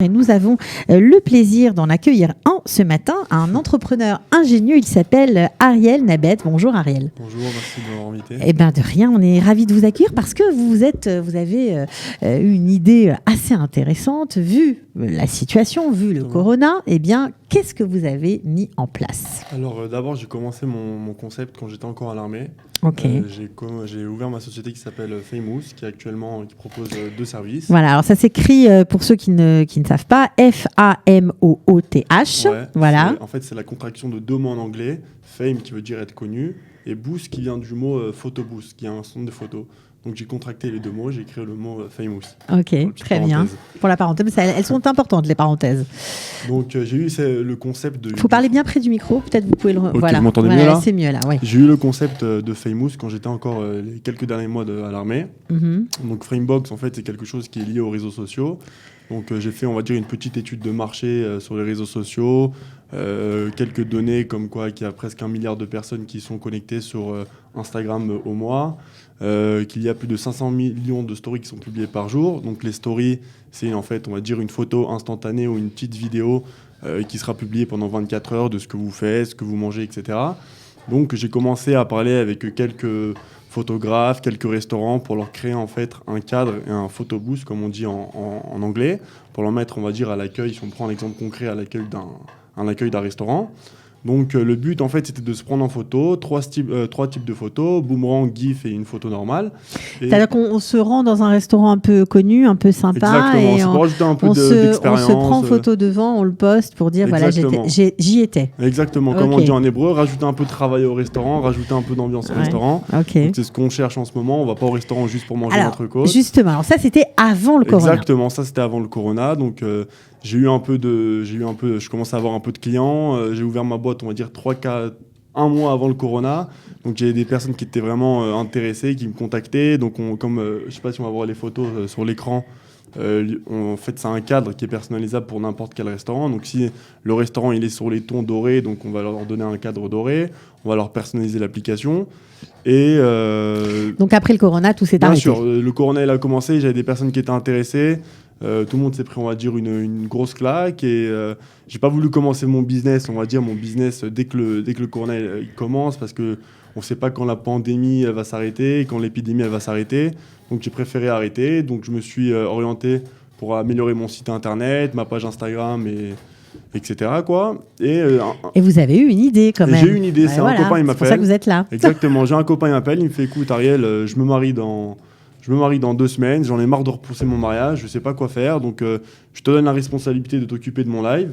Et nous avons le plaisir d'en accueillir ce matin, un entrepreneur ingénieux. Il s'appelle Ariel Nabet. Bonjour Ariel. Bonjour, merci de m'avoir invité. Eh bien de rien, on est ravis de vous accueillir parce que vous avez eu une idée assez intéressante. Vu la situation, vu le corona, eh bien qu'est-ce que vous avez mis en place? Alors d'abord, j'ai commencé mon concept quand j'étais encore à l'armée. Ok. J'ai ouvert ma société qui s'appelle Famous, qui propose deux services. Voilà, alors ça s'écrit, pour ceux qui ne savent pas, F-A-M-O-O-T-H. Ouais, voilà. En fait, c'est la contraction de deux mots en anglais. Fame, qui veut dire être connu, et boost, qui vient du mot photo boost, qui est un son de photo. Donc j'ai contracté les deux mots, j'ai créé le mot Famous. Ok, très bien. Pour la parenthèse, elles sont importantes, les parenthèses. Donc j'ai eu le concept de... Il faut parler bien près du micro, peut-être vous pouvez le... Okay, voilà, vous m'entendez mieux là ? C'est mieux là, ouais. J'ai eu le concept de Famous quand j'étais encore les quelques derniers mois à l'armée. Donc Framebox, en fait, c'est quelque chose qui est lié aux réseaux sociaux. Donc j'ai fait, on va dire, une petite étude de marché sur les réseaux sociaux, quelques données comme quoi qu'il y a presque 1 milliard de personnes qui sont connectées sur Instagram au mois, qu'il y a plus de 500 millions de stories qui sont publiées par jour. Donc les stories, c'est en fait, on va dire, une photo instantanée ou une petite vidéo qui sera publiée pendant 24 heures de ce que vous faites, ce que vous mangez, etc. Donc j'ai commencé à parler avec quelques photographes, quelques restaurants pour leur créer en fait un cadre et un photo booth, comme on dit en anglais, pour leur mettre, on va dire, à l'accueil, si on prend un exemple concret, à l'accueil d'un restaurant. Donc le but en fait c'était de se prendre en photo, trois types de photos, boomerang, GIF et une photo normale. C'est-à-dire qu'on se rend dans un restaurant un peu connu, un peu sympa. Exactement, et c'est pour rajouter un peu d'expérience. On se prend en photo devant, on le poste pour dire Exactement. Voilà, j'y étais. Exactement, comme on dit en hébreu, rajouter un peu de travail au restaurant, rajouter un peu d'ambiance au restaurant. Okay. Donc c'est ce qu'on cherche en ce moment, on va pas au restaurant juste pour manger notre côte. Justement, alors ça c'était avant le corona. Exactement, ça c'était avant le corona, donc je commençais à avoir un peu de clients, j'ai ouvert ma boîte, on va dire 1 mois avant le corona, donc j'ai des personnes qui étaient vraiment intéressées, qui me contactaient, donc je sais pas si on va voir les photos sur l'écran, en fait c'est un cadre qui est personnalisable pour n'importe quel restaurant, donc si le restaurant il est sur les tons dorés, donc on va leur donner un cadre doré, on va leur personnaliser l'application. Et donc après le corona, tout s'est arrêté. Bien sûr, le corona il a commencé, j'avais des personnes qui étaient intéressées. Tout le monde s'est pris, on va dire, une grosse claque et j'ai pas voulu commencer mon business dès que le corona il commence parce que on sait pas quand la pandémie elle va s'arrêter, quand l'épidémie elle va s'arrêter. Donc j'ai préféré arrêter. Donc je me suis orienté pour améliorer mon site internet, ma page Instagram etc. quoi. Et vous avez eu une idée quand même. J'ai eu une idée, c'est un copain, il m'appelle. C'est pour ça que vous êtes là. Exactement, j'ai un copain, il m'appelle, il me fait écoute Ariel, je me marie dans 2 semaines, j'en ai marre de repousser mon mariage, je sais pas quoi faire, donc je te donne la responsabilité de t'occuper de mon live.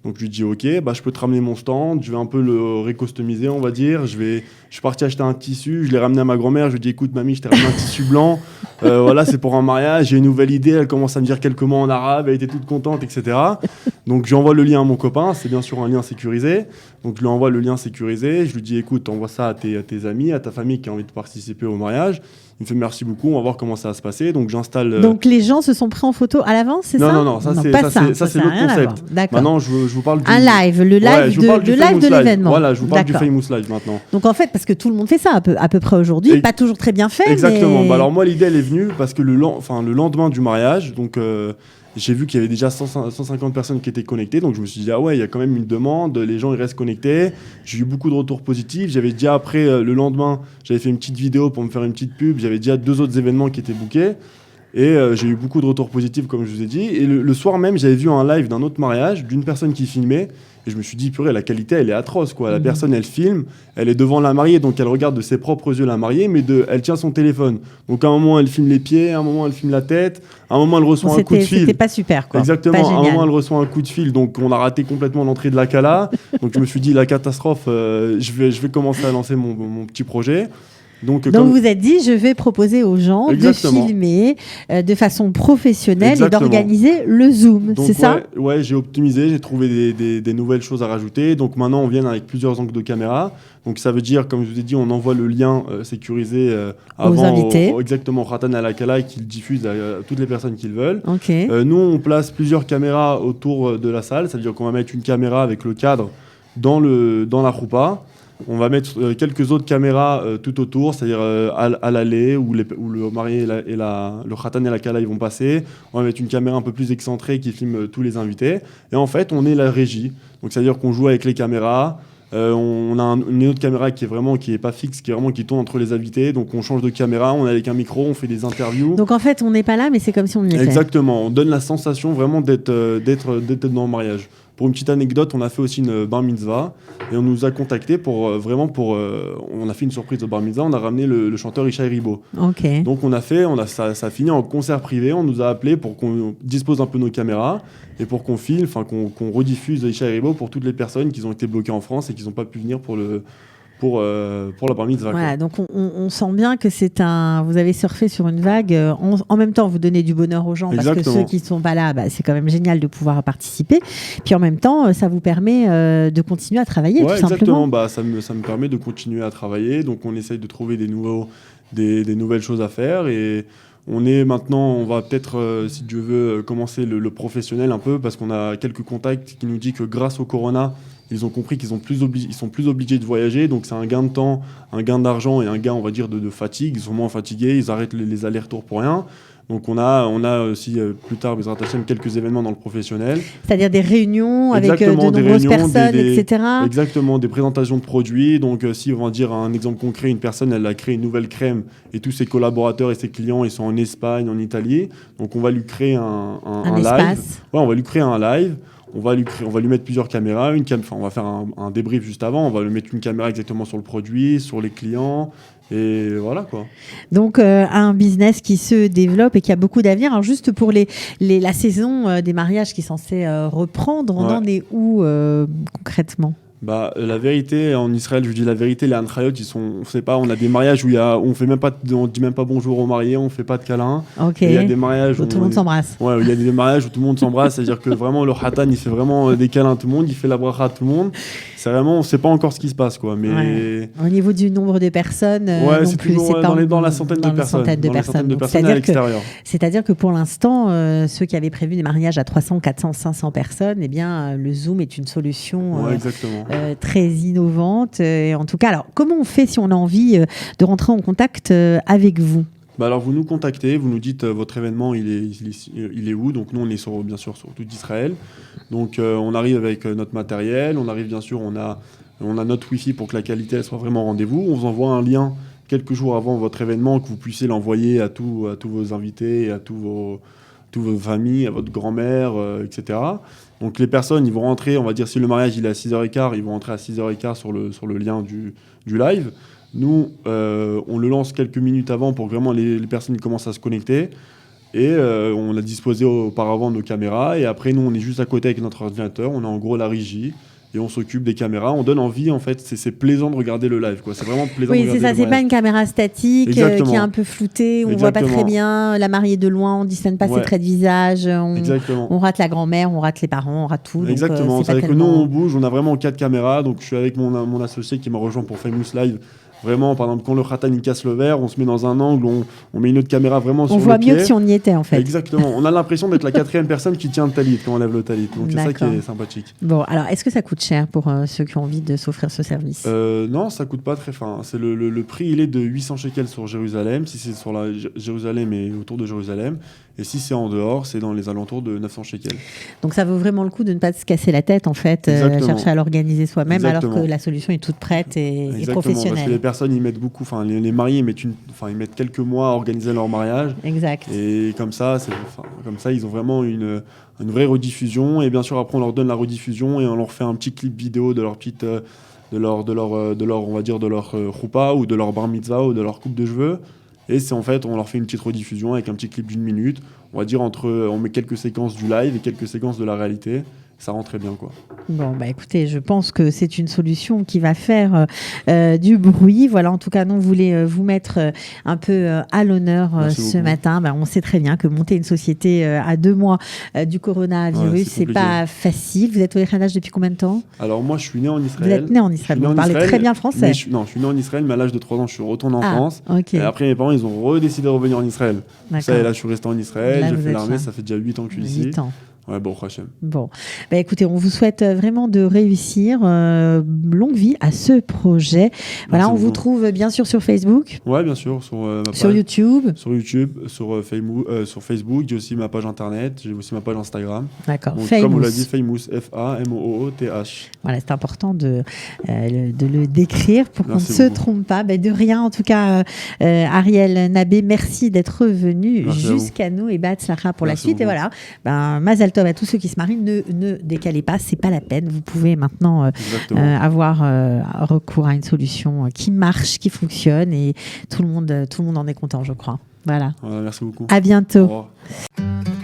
Donc je lui dis ok, je peux te ramener mon stand, je vais un peu le récustomiser, on va dire. Je suis parti acheter un tissu, je l'ai ramené à ma grand-mère, je lui ai dit écoute mamie, je t'ai ramené un tissu blanc, voilà c'est pour un mariage, j'ai une nouvelle idée, elle commence à me dire quelques mots en arabe, elle était toute contente, etc. Donc je lui envoie le lien à mon copain, c'est bien sûr un lien sécurisé. Donc je lui envoie le lien sécurisé, je lui dis écoute, envoie ça à tes amis, à ta famille qui a envie de participer au mariage. Il me fait merci beaucoup, on va voir comment ça va se passer. Donc j'installe. Donc les gens se sont pris en photo à l'avance, c'est ça ? Non, ça c'est l'autre concept. Maintenant je vous parle un live, le live de l'événement. Voilà, je vous parle du Famous Live maintenant. Donc en fait, parce que tout le monde fait ça à peu près aujourd'hui, pas toujours très bien fait. Exactement. Mais... alors moi l'idée elle est venue parce que le lendemain du mariage, donc j'ai vu qu'il y avait déjà 150 personnes qui étaient connectées, donc je me suis dit, ah ouais, il y a quand même une demande, les gens ils restent connectés. J'ai eu beaucoup de retours positifs. J'avais déjà après, le lendemain, j'avais fait une petite vidéo pour me faire une petite pub. J'avais déjà 2 autres événements qui étaient bookés. Et j'ai eu beaucoup de retours positifs, comme je vous ai dit. Et le soir même, j'avais vu un live d'un autre mariage, d'une personne qui filmait. Et je me suis dit, purée, la qualité, elle est atroce, quoi. La personne, elle filme, elle est devant la mariée, donc elle regarde de ses propres yeux la mariée, mais elle tient son téléphone. Donc à un moment, elle filme les pieds, à un moment, elle filme la tête, à un moment, elle reçoit un coup de fil. C'était pas super, quoi. Exactement, à un moment, elle reçoit un coup de fil, donc on a raté complètement l'entrée de la Cala. Donc je me suis dit, la catastrophe, je vais commencer à lancer mon petit projet. Donc vous êtes dit, je vais proposer aux gens Exactement. De filmer de façon professionnelle Exactement. Et d'organiser le Zoom, donc, c'est ça ? Ouais, j'ai optimisé, j'ai trouvé des nouvelles choses à rajouter. Donc maintenant, on vient avec plusieurs angles de caméra. Donc ça veut dire, comme je vous ai dit, on envoie le lien sécurisé aux invités. Exactement, Khatan Alakala, qui le diffuse à toutes les personnes qui le veulent. Okay. Nous, on place plusieurs caméras autour de la salle. Ça veut dire qu'on va mettre une caméra avec le cadre dans la roupa. On va mettre quelques autres caméras tout autour, c'est-à-dire à l'allée où le marié et le khatan et la kala ils vont passer. On va mettre une caméra un peu plus excentrée qui filme tous les invités. Et en fait, on est la régie. Donc, c'est-à-dire qu'on joue avec les caméras. On a une autre caméra qui est pas fixe, qui tourne entre les invités. Donc, on change de caméra, on est avec un micro, on fait des interviews. Donc, en fait, on n'est pas là, mais c'est comme si on y était. Exactement. On donne la sensation vraiment d'être dans le mariage. Pour une petite anecdote, on a fait aussi une bar mitzvah et on nous a contactés on a fait une surprise de bar mitzvah, on a ramené le chanteur Ishaï Ribo. Okay. Donc ça a fini en concert privé, on nous a appelés pour qu'on dispose un peu nos caméras et pour qu'on filme, qu'on rediffuse Ishaï Ribo pour toutes les personnes qui ont été bloquées en France et qui n'ont pas pu venir pour la bar mitzvah. Voilà, donc on sent bien que vous avez surfé sur une vague. En même temps, vous donnez du bonheur aux gens. Exactement. Parce que ceux qui ne sont pas là, c'est quand même génial de pouvoir participer. Puis en même temps, ça vous permet de continuer à travailler, tout simplement. Exactement. Ça me permet de continuer à travailler. Donc on essaye de trouver des nouvelles choses à faire. Et on va peut-être, si Dieu veut, commencer le professionnel un peu, parce qu'on a quelques contacts qui nous disent que grâce au Corona, ils ont compris qu'ils sont plus obligés de voyager, donc c'est un gain de temps, un gain d'argent et un gain, on va dire, de fatigue. Ils sont moins fatigués, ils arrêtent les allers-retours pour rien. Donc on a aussi plus tard, Bezrat Hashem, quelques événements dans le professionnel. C'est-à-dire des réunions avec de nombreuses personnes, etc. Exactement, des présentations de produits. Donc si on va dire un exemple concret, une personne, elle a créé une nouvelle crème et tous ses collaborateurs et ses clients, ils sont en Espagne, en Italie. Donc on va lui créer un live. Ouais, on va lui créer un live. On va lui mettre plusieurs caméras, on va faire un débrief juste avant, on va lui mettre une caméra exactement sur le produit, sur les clients, et voilà quoi. Donc un business qui se développe et qui a beaucoup d'avenir. Alors juste pour la saison des mariages qui est censée reprendre, on en est où concrètement ? La vérité, en Israël, je dis la vérité, les Hanchayot, on sait pas, on a des mariages où on dit même pas bonjour aux mariés, on fait pas de câlins. Ok. Il y a des mariages où tout le monde s'embrasse. Ouais, il y a des mariages où tout le monde s'embrasse, c'est-à-dire que vraiment le khatan, il fait vraiment des câlins à tout le monde, il fait la bracha à tout le monde. C'est vraiment, on sait pas encore ce qui se passe, quoi. Mais au niveau du nombre de personnes, c'est toujours dans la centaine de personnes. À l'extérieur. C'est-à-dire que pour l'instant, ceux qui avaient prévu des mariages à 300, 400, 500 personnes, eh bien, le Zoom est une solution. Exactement. Très innovante. En tout cas, alors, comment on fait si on a envie de rentrer en contact avec vous ? Alors, vous nous contactez, vous nous dites votre événement, il est où ? Donc, nous, on est bien sûr sur tout Israël. Donc, on arrive avec notre matériel. On arrive, bien sûr, on a notre Wi-Fi pour que la qualité elle soit vraiment au rendez-vous. On vous envoie un lien quelques jours avant votre événement, que vous puissiez l'envoyer à tous vos invités, à toutes vos familles, à votre grand-mère, etc. Donc les personnes, ils vont rentrer, on va dire si le mariage il est à 6h15, ils vont rentrer à 6h15 sur le lien du live. Nous, on le lance quelques minutes avant pour que vraiment les personnes commencent à se connecter. Et on a disposé auparavant nos caméras. Et après, nous, on est juste à côté avec notre ordinateur. On a en gros la régie. Et on s'occupe des caméras, on donne envie, en fait, c'est plaisant de regarder le live, quoi. C'est vraiment plaisant de regarder le live. Oui, c'est ça, c'est pas une caméra statique qui est un peu floutée, on voit pas très bien la mariée de loin, on discerne pas ses traits de visage, on rate la grand-mère, on rate les parents, on rate tout. Exactement, donc, c'est vrai que nous, on bouge, on a vraiment 4 caméras, donc je suis avec mon associé qui m'a rejoint pour Famous Live. Vraiment, par exemple, quand le khatan il casse le verre, on se met dans un angle, on met une autre caméra vraiment sur le pied. On voit mieux que si on y était, en fait. Exactement. On a l'impression d'être la 4e personne qui tient le talit quand on lève le talit. Donc, c'est ça qui est sympathique. Bon, alors, est-ce que ça coûte cher pour ceux qui ont envie de s'offrir ce service ? Non, ça coûte pas très fin. C'est le prix, il est de 800 shekels sur Jérusalem, si c'est sur Jérusalem et autour de Jérusalem. Et si c'est en dehors, c'est dans les alentours de 900 shekels. Donc, ça vaut vraiment le coup de ne pas se casser la tête, en fait, chercher à l'organiser soi-même, alors que la solution est toute prête et professionnelle. Parce que les personnes, ils mettent beaucoup, les mariés, ils mettent quelques mois à organiser leur mariage. Exact. Et comme ça, ils ont vraiment une vraie rediffusion. Et bien sûr, après, on leur donne la rediffusion et on leur fait un petit clip vidéo de leur petite, on va dire, de leur choupa ou de leur bar mitzvah ou de leur coupe de cheveux. Et c'est en fait, on leur fait une petite rediffusion avec un petit clip d'1 minute. On va dire on met quelques séquences du live et quelques séquences de la réalité. Ça rend très bien, quoi. Bon, écoutez, je pense que c'est une solution qui va faire du bruit. Voilà, en tout cas, nous, on voulait vous mettre un peu à l'honneur ce matin. On sait très bien que monter une société à 2 mois du coronavirus, c'est pas facile. Vous êtes au Khanach depuis combien de temps ? Alors, moi, je suis né en Israël. Vous êtes né en Israël, vous parlez très bien français. Je suis né en Israël, mais à l'âge de 3 ans, je suis retourné en France. Okay. Et après, mes parents, ils ont redécidé de revenir en Israël. Ça, et là, je suis resté en Israël, j'ai fait l'armée, ça fait déjà 8 ans que je suis ici. 8 ans. Ouais, bon, Hachem. Bon, bah, écoutez, on vous souhaite vraiment de réussir. Longue vie à ce projet. Voilà, on vous trouve bien sûr sur Facebook. Ouais, bien sûr. Sur YouTube. Sur Facebook. J'ai aussi ma page internet. J'ai aussi ma page Instagram. D'accord. Donc, comme on l'a dit, Famous. Famooth. Voilà, c'est important de le décrire pour qu'on ne se trompe pas. Bah, de rien, en tout cas, Ariel Nabé, merci d'être venu jusqu'à nous et Batzlacha pour la suite. Et voilà, Mazal Tov à tous ceux qui se marient, ne décalez pas, c'est pas la peine. Vous pouvez maintenant avoir recours à une solution qui marche, qui fonctionne et tout le monde en est content, je crois. Voilà. Merci beaucoup. À bientôt.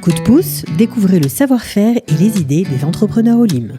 Coup de pouce, découvrez le savoir-faire et les idées des entrepreneurs Olim.